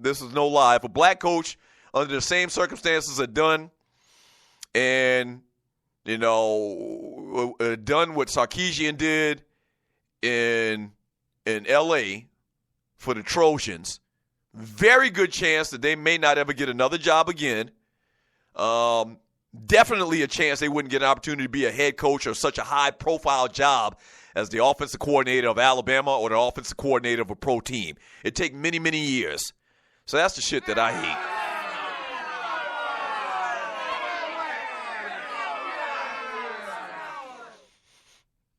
This is no lie. If a black coach under the same circumstances had done done what Sarkisian did in L.A. for the Trojans, very good chance that they may not ever get another job again. Definitely a chance they wouldn't get an opportunity to be a head coach or such a high-profile job as the offensive coordinator of Alabama or the offensive coordinator of a pro team. It'd take many, many years. So that's the shit that I hate.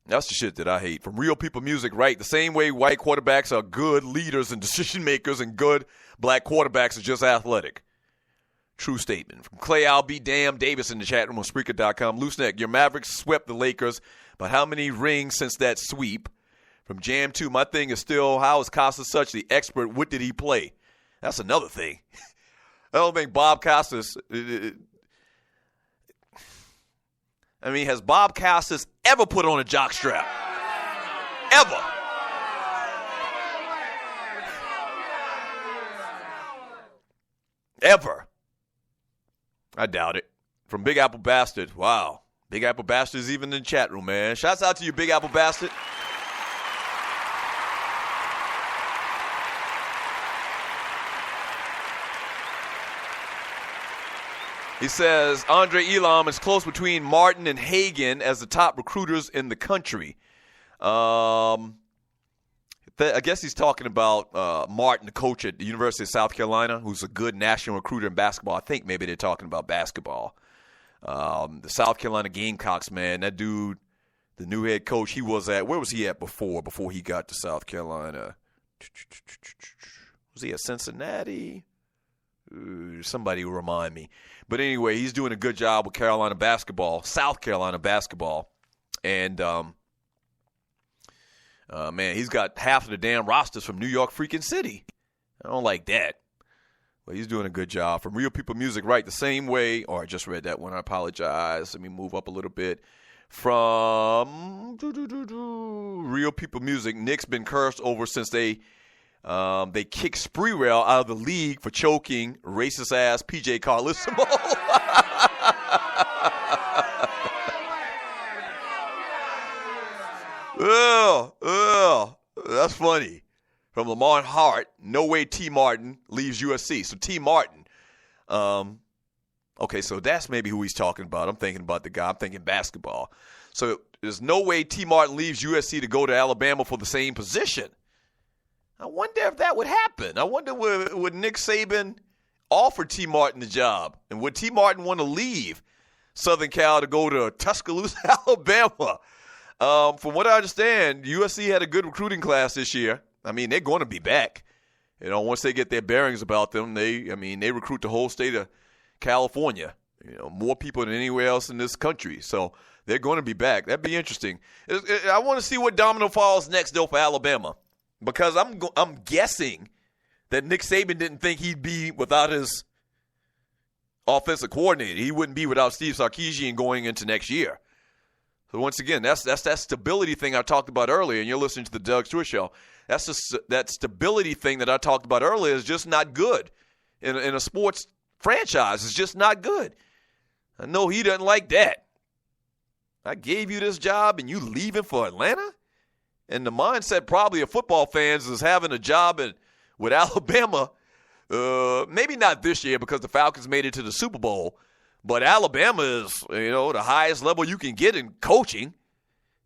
That's the shit that I hate. From Real People Music, right? The same way white quarterbacks are good leaders and decision makers and good black quarterbacks are just athletic. True statement. From Clay, I'll be damn Davis in the chat room on Spreaker.com. Loose neck, your Mavericks swept the Lakers, but how many rings since that sweep? From Jam 2, my thing is still, how is Costas such the expert? What did he play? That's another thing. I don't think Bob Costas, has Bob Costas ever put on a jockstrap? Ever. Ever. I doubt it. From Big Apple Bastard. Wow. Big Apple Bastard is even in the chat room, man. Shouts out to you, Big Apple Bastard. He says, Andre Elam is close between Martin and Hagan as the top recruiters in the country. I guess he's talking about Martin, the coach at the University of South Carolina, who's a good national recruiter in basketball. I think maybe they're talking about basketball. The South Carolina Gamecocks, man, that dude, the new head coach, where was he at before he got to South Carolina? Was he at Cincinnati? Somebody will remind me. But anyway, he's doing a good job with Carolina basketball, South Carolina basketball. And, man, he's got half of the damn rosters from New York freaking City. I don't like that. But he's doing a good job. From Real People Music, right, the same way. I just read that one. I apologize. Let me move up a little bit. From Real People Music, Knicks been cursed over since they kicked Spreewell out of the league for choking racist-ass PJ Carlissimo. That's funny. From Lamar Hart, no way T. Martin leaves USC. So T. Martin, okay, so that's maybe who he's talking about. I'm thinking about the guy. I'm thinking basketball. So there's no way T. Martin leaves USC to go to Alabama for the same position. I wonder if that would happen. I wonder would Nick Saban offer T. Martin the job? And would T. Martin want to leave Southern Cal to go to Tuscaloosa, Alabama? From what I understand, USC had a good recruiting class this year. I mean, they're going to be back. Once they get their bearings about them, they recruit the whole state of California. More people than anywhere else in this country. So they're going to be back. That'd be interesting. I want to see what domino falls next, though, for Alabama. Because I'm guessing that Nick Saban didn't think he'd be without his offensive coordinator. He wouldn't be without Steve Sarkisian going into next year. So once again, that's that stability thing I talked about earlier, and you're listening to the Doug Stewart Show. That stability thing that I talked about earlier is just not good in a sports franchise. It's just not good. I know he doesn't like that. I gave you this job, and you leaving for Atlanta? And the mindset probably of football fans is having a job with Alabama, maybe not this year because the Falcons made it to the Super Bowl, but Alabama is, the highest level you can get in coaching,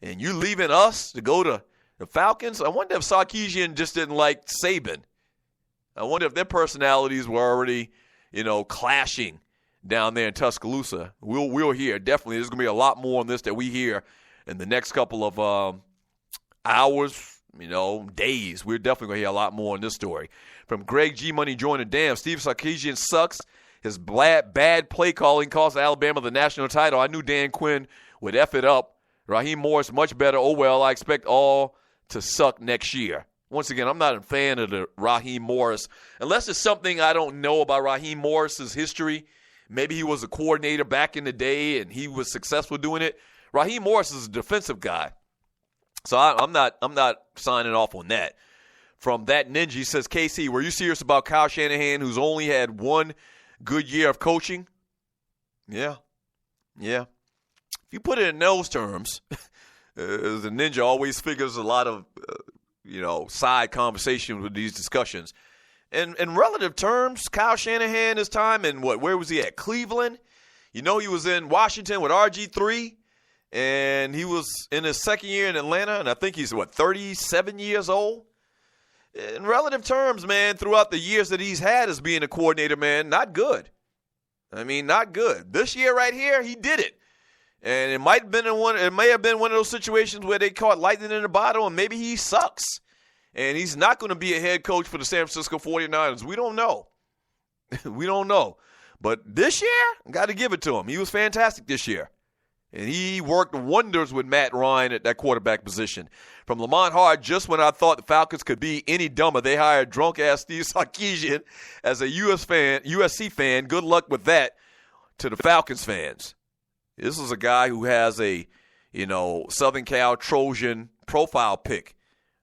and you leaving us to go to the Falcons? I wonder if Sarkisian just didn't like Saban. I wonder if their personalities were already, clashing down there in Tuscaloosa. We'll hear. Definitely, there's going to be a lot more on this that we hear in the next couple of hours, days. We're definitely going to hear a lot more on this story. From Greg G. Money joined the damn. Steve Sarkisian sucks. His bad play calling cost Alabama the national title. I knew Dan Quinn would F it up. Raheem Morris much better. Oh, well, I expect all to suck next year. Once again, I'm not a fan of the Raheem Morris. Unless it's something I don't know about Raheem Morris's history. Maybe he was a coordinator back in the day and he was successful doing it. Raheem Morris is a defensive guy. So I'm not signing off on that. from that ninja. He says, KC, were you serious about Kyle Shanahan, who's only had one good year of coaching? Yeah. If you put it in those terms, the ninja always figures a lot of, side conversation with these discussions. And in relative terms, Kyle Shanahan, his time in where was he at? Cleveland. He was in Washington with RG3, and he was in his second year in Atlanta, and I think he's, 37 years old? In relative terms, man, throughout the years that he's had as being a coordinator, man, not good. I mean, not good. This year right here, he did it. And it may have been one of those situations where they caught lightning in the bottle, and maybe he sucks. And he's not going to be a head coach for the San Francisco 49ers. We don't know. We don't know. But this year, I got to give it to him. He was fantastic this year. And he worked wonders with Matt Ryan at that quarterback position. From Lamont Hart, just when I thought the Falcons could be any dumber, they hired drunk-ass Steve Sarkisian as a USC fan. Good luck with that to the Falcons fans. This is a guy who has a, Southern Cal Trojan profile pick.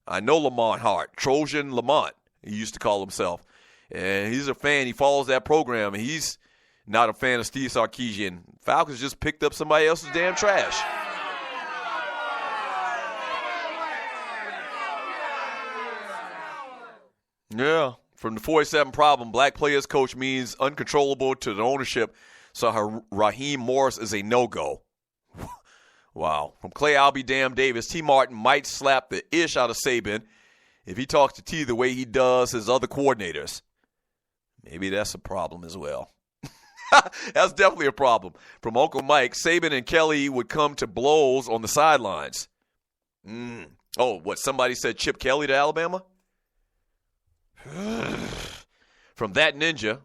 I know Lamont Hart, Trojan Lamont, he used to call himself. And he's a fan. He follows that program, and he's not a fan of Steve Sarkisian. Falcons just picked up somebody else's damn trash. Yeah, from the 47 problem, black players coach means uncontrollable to the ownership, so Raheem Morris is a no-go. Wow. From Clay, I'll be damn Davis, T. Martin might slap the ish out of Saban if he talks to T the way he does his other coordinators. Maybe that's a problem as well. That's definitely a problem. From Uncle Mike, Saban and Kelly would come to blows on the sidelines. Oh, somebody said Chip Kelly to Alabama? From that ninja,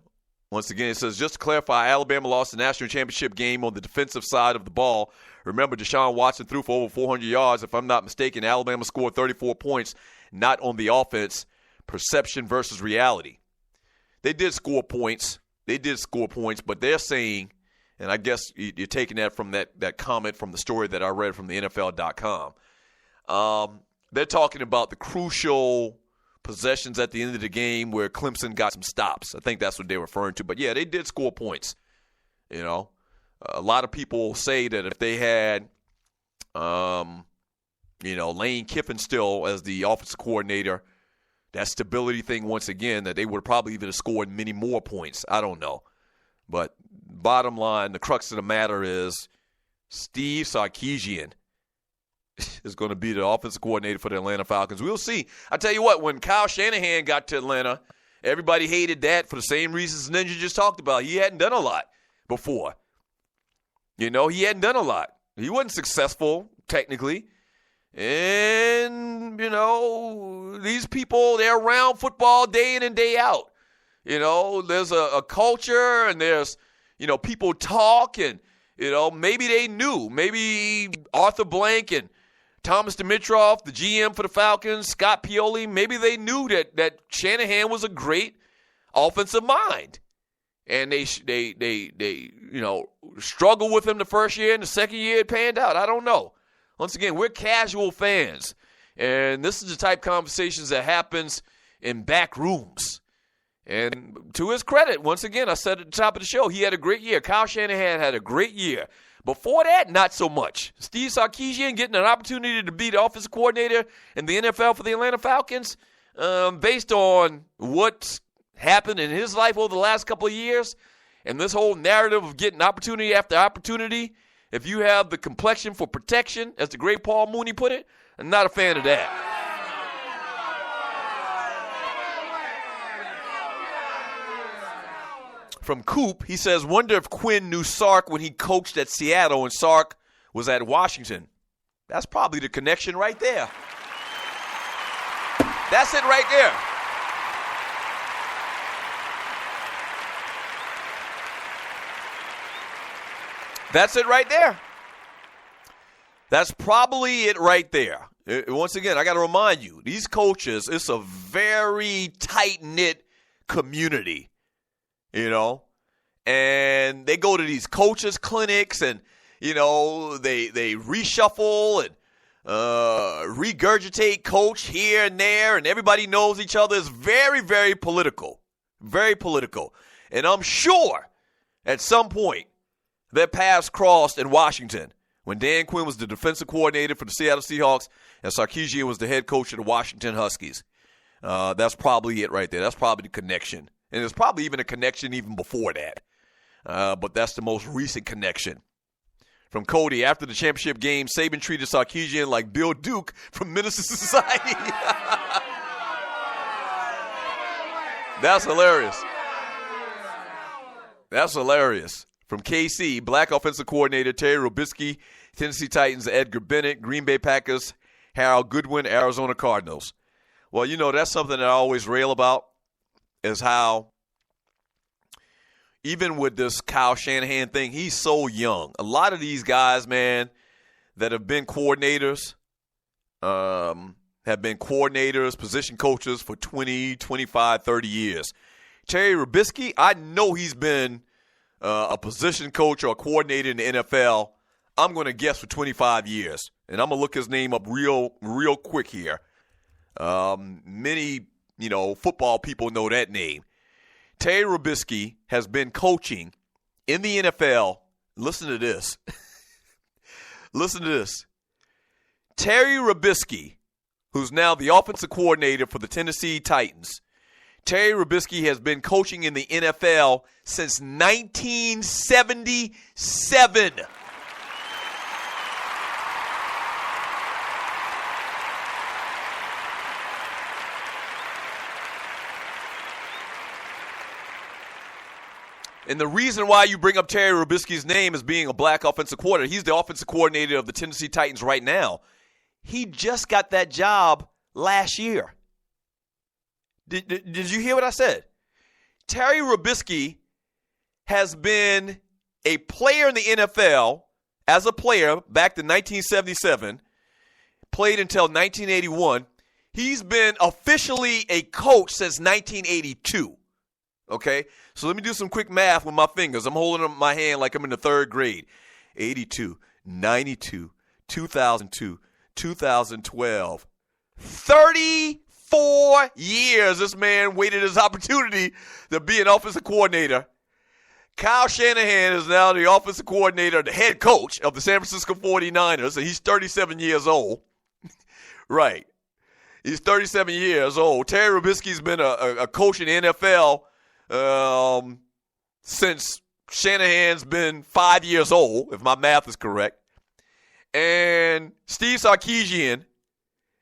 once again, it says, just to clarify, Alabama lost the national championship game on the defensive side of the ball. Remember, Deshaun Watson threw for over 400 yards. If I'm not mistaken, Alabama scored 34 points, not on the offense. Perception versus reality. They did score points. But they're saying, and I guess you're taking that from that comment from the story that I read from the NFL.com. They're talking about the crucial possessions at the end of the game where Clemson got some stops. I think that's what they're referring to. But, yeah, they did score points. A lot of people say that if they had, Lane Kiffin still as the offensive coordinator, that stability thing once again, that they would probably even have scored many more points. I don't know. But bottom line, the crux of the matter is Steve Sarkisian is going to be the offensive coordinator for the Atlanta Falcons. We'll see. I tell you what, when Kyle Shanahan got to Atlanta, everybody hated that for the same reasons Ninja just talked about. He hadn't done a lot before. He hadn't done a lot. He wasn't successful, technically. And, these people, they're around football day in and day out. There's a culture and there's, people talk and, maybe they knew. Maybe Arthur Blank and Thomas Dimitroff, the GM for the Falcons, Scott Pioli, maybe they knew that Shanahan was a great offensive mind. And they struggled with him the first year, and the second year it panned out. I don't know. Once again, we're casual fans, and this is the type of conversations that happens in back rooms. And to his credit, once again, I said at the top of the show, he had a great year. Kyle Shanahan had a great year. Before that, not so much. Steve Sarkisian getting an opportunity to be the offensive coordinator in the NFL for the Atlanta Falcons, based on what's happened in his life over the last couple of years, and this whole narrative of getting opportunity after opportunity, if you have the complexion for protection, as the great Paul Mooney put it, I'm not a fan of that. From Coop, he says, wonder if Quinn knew Sark when he coached at Seattle and Sark was at Washington. That's probably the connection right there. That's it right there. That's it right there. That's probably it right there. Once again, I got to remind you, these coaches, it's a very tight-knit community, and they go to these coaches clinics and, they reshuffle and regurgitate coach here and there, and everybody knows each other. Is very, very political. Very political. And I'm sure at some point their paths crossed in Washington when Dan Quinn was the defensive coordinator for the Seattle Seahawks and Sarkisian was the head coach of the Washington Huskies. That's probably it right there. That's probably the connection. And there's probably even a connection even before that. But that's the most recent connection. From Cody, after the championship game, Saban treated Sarkisian like Bill Duke from Menace Society. That's hilarious. That's hilarious. From KC, black offensive coordinator Terry Robisky, Tennessee Titans Edgar Bennett, Green Bay Packers Harold Goodwin, Arizona Cardinals. Well, you know, that's something that I always rail about is how even with this Kyle Shanahan thing, he's so young. A lot of these guys, man, that have been coordinators, position coaches for 20, 25, 30 years. Terry Robisky, I know he's been a position coach or a coordinator in the NFL, I'm going to guess for 25 years. And I'm going to look his name up real quick here. Many, football people know that name. Terry Robisky has been coaching in the NFL. Listen to this. Listen to this. Terry Robisky, who's now the offensive coordinator for the Tennessee Titans, Terry Robisky has been coaching in the NFL since 1977. And the reason why you bring up Terry Robisky's name as being a black offensive coordinator, he's the offensive coordinator of the Tennessee Titans right now. He just got that job last year. Did you hear what I said? Terry Robisky has been a player in the NFL as a player back to 1977, played until 1981. He's been officially a coach since 1982. Okay? So let me do some quick math with my fingers. I'm holding up my hand like I'm in the third grade. 82, 92, 2002, 2012. 34 years this man waited his opportunity to be an offensive coordinator. Kyle Shanahan is now the offensive coordinator, the head coach of the San Francisco 49ers, and he's 37 years old. Right. He's 37 years old. Terry Robisky's been a coach in the NFL since Shanahan's been 5 years old, if my math is correct. And Steve Sarkisian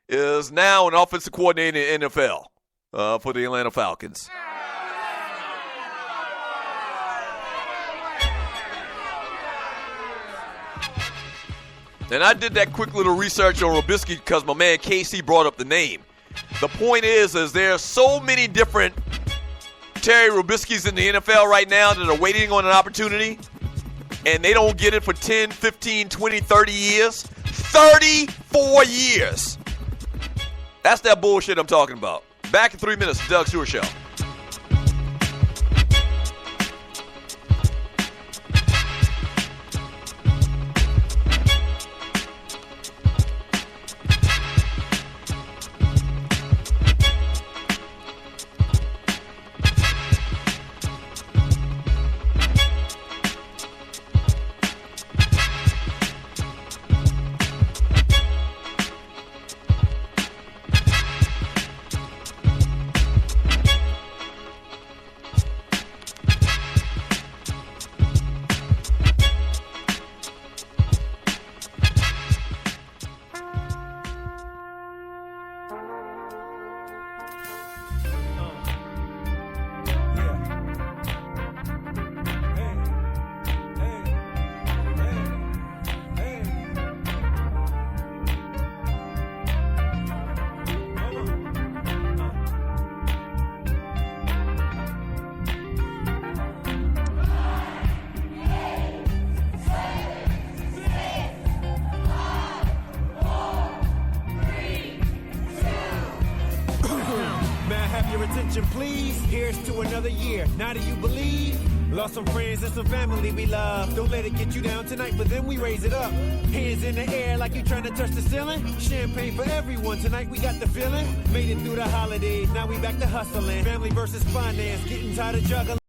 is now an offensive coordinator in the NFL for the Atlanta Falcons. And I did that quick little research on Robisky because my man KC brought up the name. The point is there are so many different Terry Robiskys in the NFL right now that are waiting on an opportunity, and they don't get it for 10, 15, 20, 30 years. 34 years. That's that bullshit I'm talking about. Back in 3 minutes, the Doug Stewart Show. Here's to another year. Now do you believe? Lost some friends and some family we love. Don't let it get you down tonight, but then we raise it up. Hands in the air like you're trying to touch the ceiling. Champagne for everyone. Tonight we got the feeling. Made it through the holidays. Now we back to hustling. Family versus finance. Getting tired of juggling.